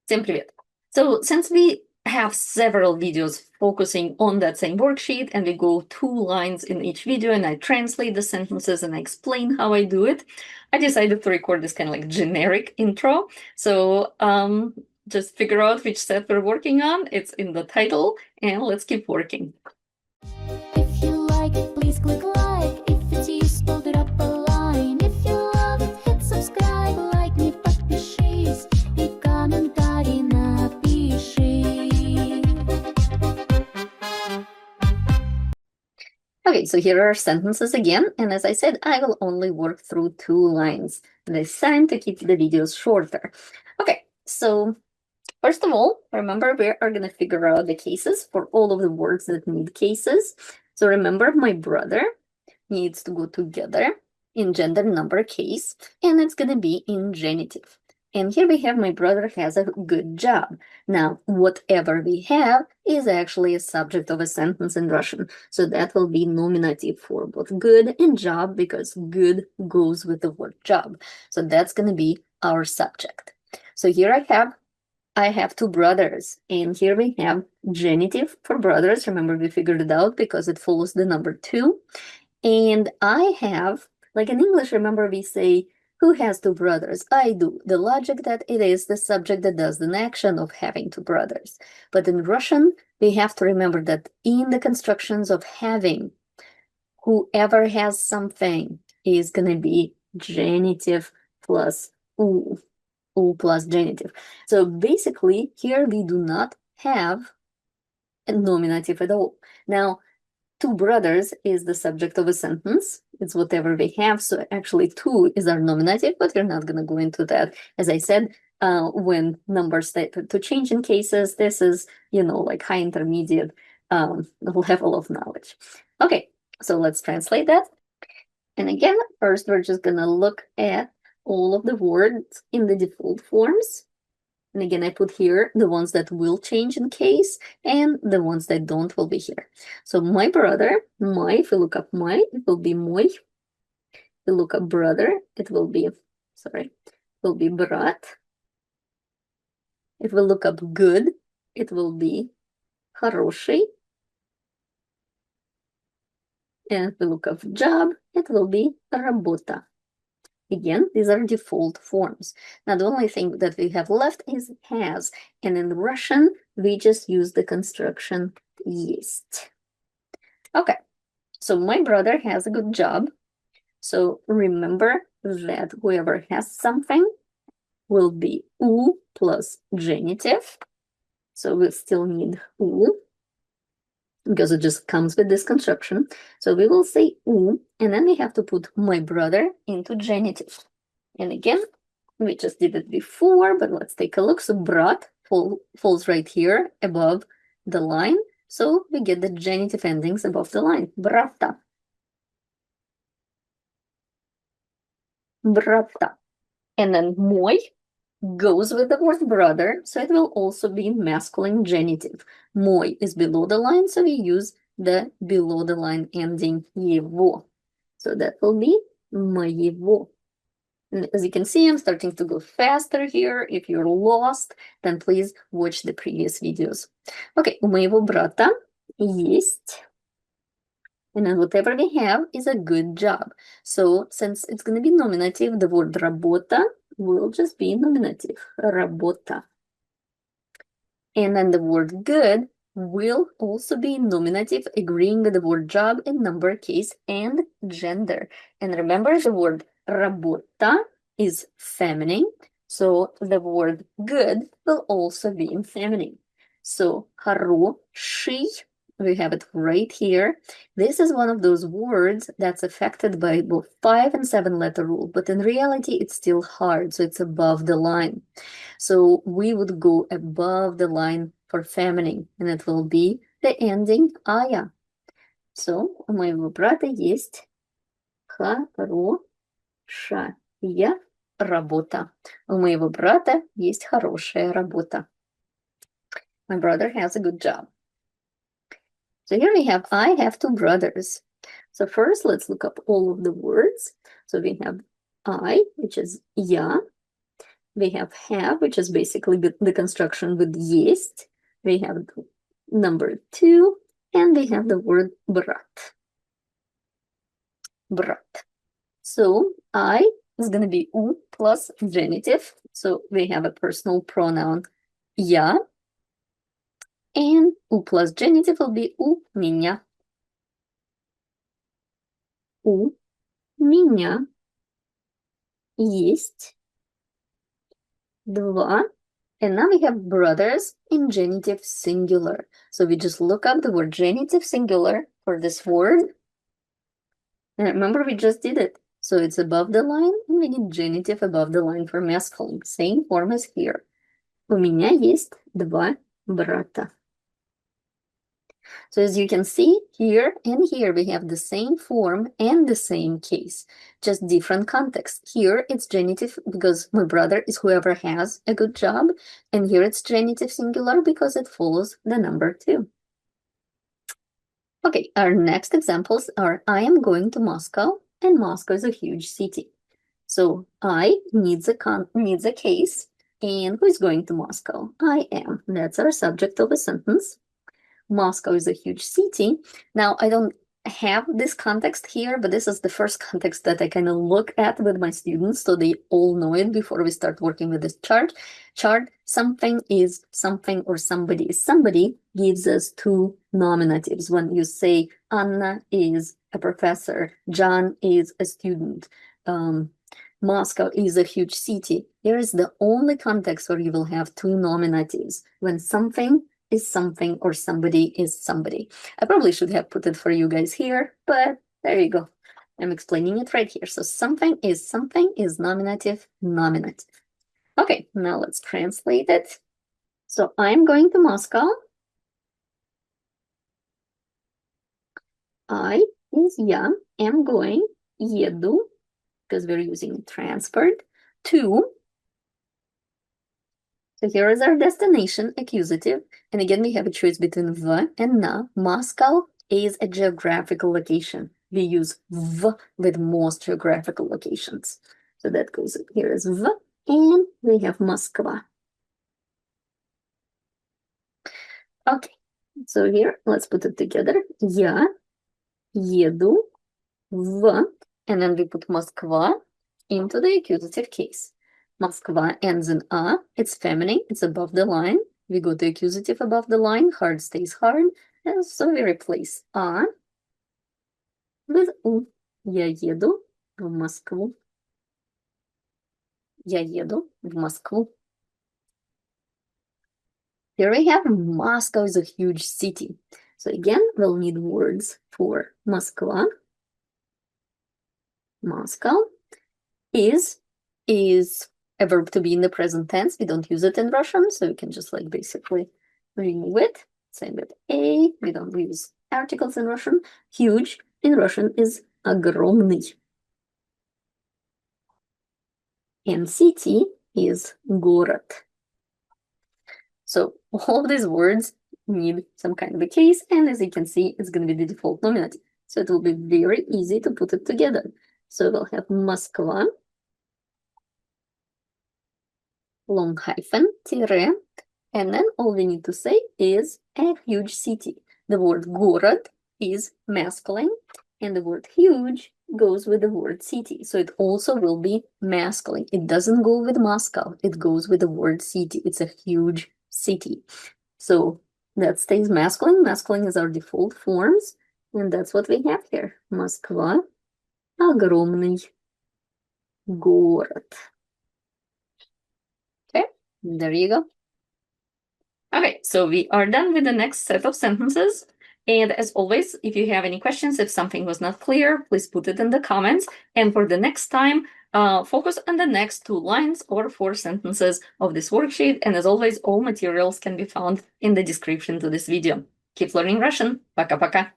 Всем привет! So, since we have several videos focusing on that same worksheet and we go 2 lines in each video and I translate the sentences and I explain how I do it, I decided to record this kind of like generic intro. So just figure out which set we're working on. It's in the title and let's keep working. If you like it, please click like. If it's useful, put up a line. If you love it, hit subscribe. Like me, подпишись и комментарий напиши. Okay, so here are sentences again, and as I said, I will only work through 2 lines this time to keep the videos shorter. Okay, so first of all, remember we are going to figure out the cases for all of the words that need cases. So remember, my brother needs to go together in gender number case, and it's going to be in genitive. And here we have my brother has a good job. Now, whatever we have is actually a subject of a sentence in Russian. So that will be nominative for both good and job because good goes with the word job. So that's going to be our subject. So here I have 2 brothers, and here we have genitive for brothers. Remember, we figured it out because it follows the number 2. And I have, like in English, remember we say, who has 2 brothers? I do. The logic that it is the subject that does the action of having 2 brothers. But in Russian, we have to remember that in the constructions of having, whoever has something is going to be genitive plus u plus genitive. So basically, here we do not have a nominative at all. Now, 2 brothers is the subject of a sentence. It's whatever we have. So actually 2 is our nominative, but we're not going to go into that. As I said, when numbers start to change in cases, this is, like high intermediate level of knowledge. Okay, so let's translate that. And again, first we're just going to look at all of the words in the default forms. And again, I put here the ones that will change in case, and the ones that don't will be here. So my brother, if we look up my, it will be мой. If we look up brother, it will be брат. If we look up good, it will be хороший. And if we look up job, it will be работа. Again, these are default forms. Now, the only thing that we have left is has, and in Russian, we just use the construction есть. Okay, so my brother has a good job. So remember that whoever has something will be u plus genitive. So we still need u, because it just comes with this construction. So we will say u, and then we have to put my brother into genitive. And again, we just did it before, but let's take a look. So brat falls right here above the line. So we get the genitive endings above the line. Brata. Brata. And then мой goes with the word brother, so it will also be masculine genitive. Мой is below the line, so we use the below the line ending его. So that will be моего. And as you can see, I'm starting to go faster here. If you're lost, then please watch the previous videos. Okay, у моего брата есть. And then whatever we have is a good job. So since it's going to be nominative, the word работа will just be nominative. Работа. And then the word good will also be nominative, agreeing with the word job in number, case, and gender. And remember, the word работа is feminine, so the word good will also be in feminine. So хороший, we have it right here. This is one of those words that's affected by both 5 and 7 letter rule, but in reality it's still hard, so it's above the line. So we would go above the line for feminine, and it will be the ending ая. So у моего брата есть хорошая работа. У моего брата есть хорошая работа. My brother has a good job. So here we have, I have 2 brothers. So first, let's look up all of the words. So we have I, which is я. We have, which is basically the construction with есть. We have number 2, and we have the word брат. Брат. So I is going to be у plus genitive. So we have a personal pronoun я. And у plus genitive will be у меня. У меня есть 2. And now we have brothers in genitive singular. So we just look up the word genitive singular for this word. And remember, we just did it. So it's above the line, and we need genitive above the line for masculine. Same form as here. У меня есть 2 брата. So as you can see, here and here we have the same form and the same case, just different context. Here it's genitive because my brother is whoever has a good job, and here it's genitive singular because it follows the number 2. Okay, our next examples are I am going to Moscow, and Moscow is a huge city. So I needs a case, and who is going to Moscow? I am. That's our subject of a sentence. Moscow is a huge city. Now, I don't have this context here, but this is the first context that I kind of look at with my students, so they all know it before we start working with this chart. Something is something or somebody is somebody gives us 2 nominatives. When you say Anna is a professor, John is a student, Moscow is a huge city. Here is the only context where you will have 2 nominatives. When something is something or somebody is somebody. I probably should have put it for you guys here, but there you go. I'm explaining it right here. So something is nominative, nominative. Okay, now let's translate it. So I'm going to Moscow. I is я, am going, еду, because we're using transferred, to. So here is our destination, accusative. And again, we have a choice between v and na. Moscow is a geographical location. We use v with most geographical locations. So that goes, here is v, and we have Moskva. Okay, so here, let's put it together. Я еду в, and then we put Moskva into the accusative case. Moskva ends in a, it's feminine, it's above the line. We go to accusative above the line, hard stays hard, and so we replace a with у. Я еду в Москву. Я еду в Москву. Here we have Moscow is a huge city. So again, we'll need words for Moskva. Moscow is a verb to be in the present tense. We don't use it in Russian, so we can just like basically remove it. Same with a. We don't use articles in Russian. Huge in Russian is огромный. And city is город. So all of these words need some kind of a case, and as you can see, it's going to be the default nominative. So it will be very easy to put it together. So we'll have Moskva, long hyphen, тире, and then all we need to say is a huge city. The word город is masculine, and the word huge goes with the word city. So it also will be masculine. It doesn't go with Moscow. It goes with the word city. It's a huge city. So that stays masculine. Masculine is our default forms, and that's what we have here. Москва, огромный город. Okay, there you go. Okay, so we are done with the next set of sentences. And as always, if you have any questions, if something was not clear, please put it in the comments. And for the next time, focus on the next 2 lines or 4 sentences of this worksheet. And as always, all materials can be found in the description to this video. Keep learning Russian. Пока-пока.